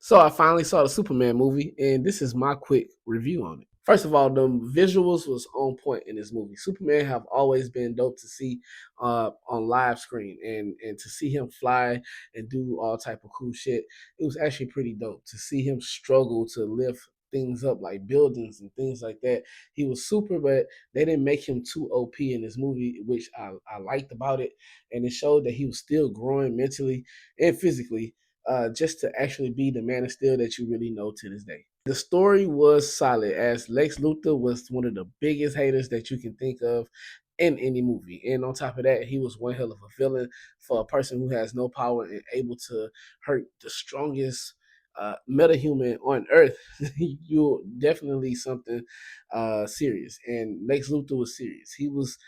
So I finally saw the Superman movie, and this is my quick review on it. First of all, the visuals was on point in this movie. Superman have always been dope to see on live screen, and to see him fly and do all type of cool shit. It was actually pretty dope to see him struggle to lift things up like buildings and things like that. He was super, but they didn't make him too OP in this movie, which I liked about it, and it showed that he was still growing mentally and physically, just to actually be the Man of Steel that you really know to this day. The story was solid, as Lex Luthor was one of the biggest haters that you can think of in any movie. And on top of that, he was one hell of a villain for a person who has no power and able to hurt the strongest metahuman on Earth. You're definitely something serious. And Lex Luthor was serious. He was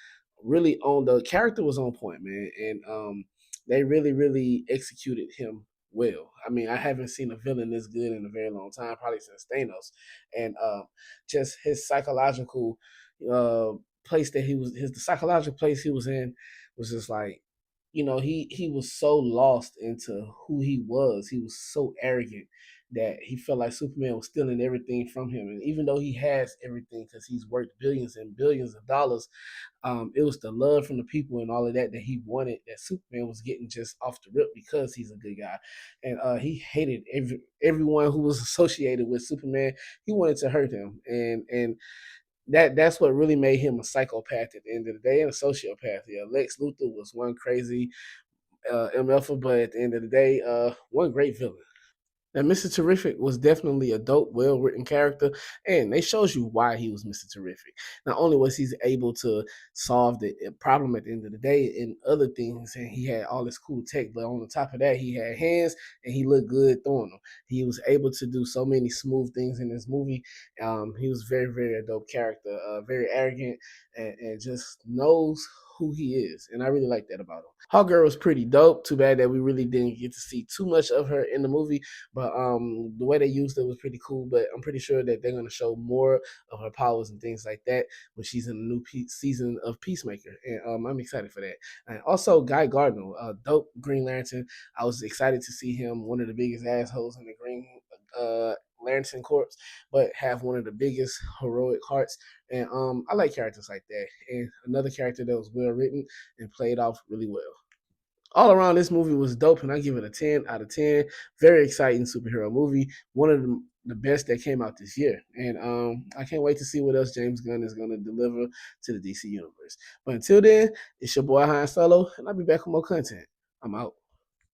really on the character was on point, man. And they really executed him well. I mean, I haven't seen a villain this good in a very long time, probably since Thanos. And just his psychological uh, place that he was, his the psychological place he was in was just like, he was so lost into who he was. He was so arrogant that he felt like Superman was stealing everything from him. And even though he has everything because he's worth billions and billions of dollars, it was the love from the people and all of that that he wanted that Superman was getting just off the rip because he's a good guy, and he hated everyone who was associated with Superman. He wanted to hurt him, and that's what really made him a psychopath at the end of the day and a sociopath. Yeah, Lex Luthor was one crazy MF, but at the end of the day, one great villain. Now, Mr. Terrific was definitely a dope, well written character, and they shows you why he was Mr. Terrific. Not only was he able to solve the problem at the end of the day and other things, and he had all this cool tech, but on the top of that, he had hands and he looked good throwing them. He was able to do so many smooth things in this movie. He was very a dope character, very arrogant, and just knows who he is, and I really like that about him. Hawkgirl was pretty dope. Too bad that we really didn't get to see too much of her in the movie, but the way they used it was pretty cool. But I'm pretty sure that they're gonna show more of her powers and things like that when she's in the new season of Peacemaker, and I'm excited for that. And also Guy Gardner, dope Green Lantern. I was excited to see him, one of the biggest assholes in the Green Lantern Corps, but have one of the biggest heroic hearts. And I like characters like that. And another character that was well written and played off really well. All around, this movie was dope, and I give it a 10 out of 10. Very exciting superhero movie. One of the best that came out this year. And I can't wait to see what else James Gunn is going to deliver to the DC universe. But until then, it's your boy Han Solo, and I'll be back with more content. I'm out.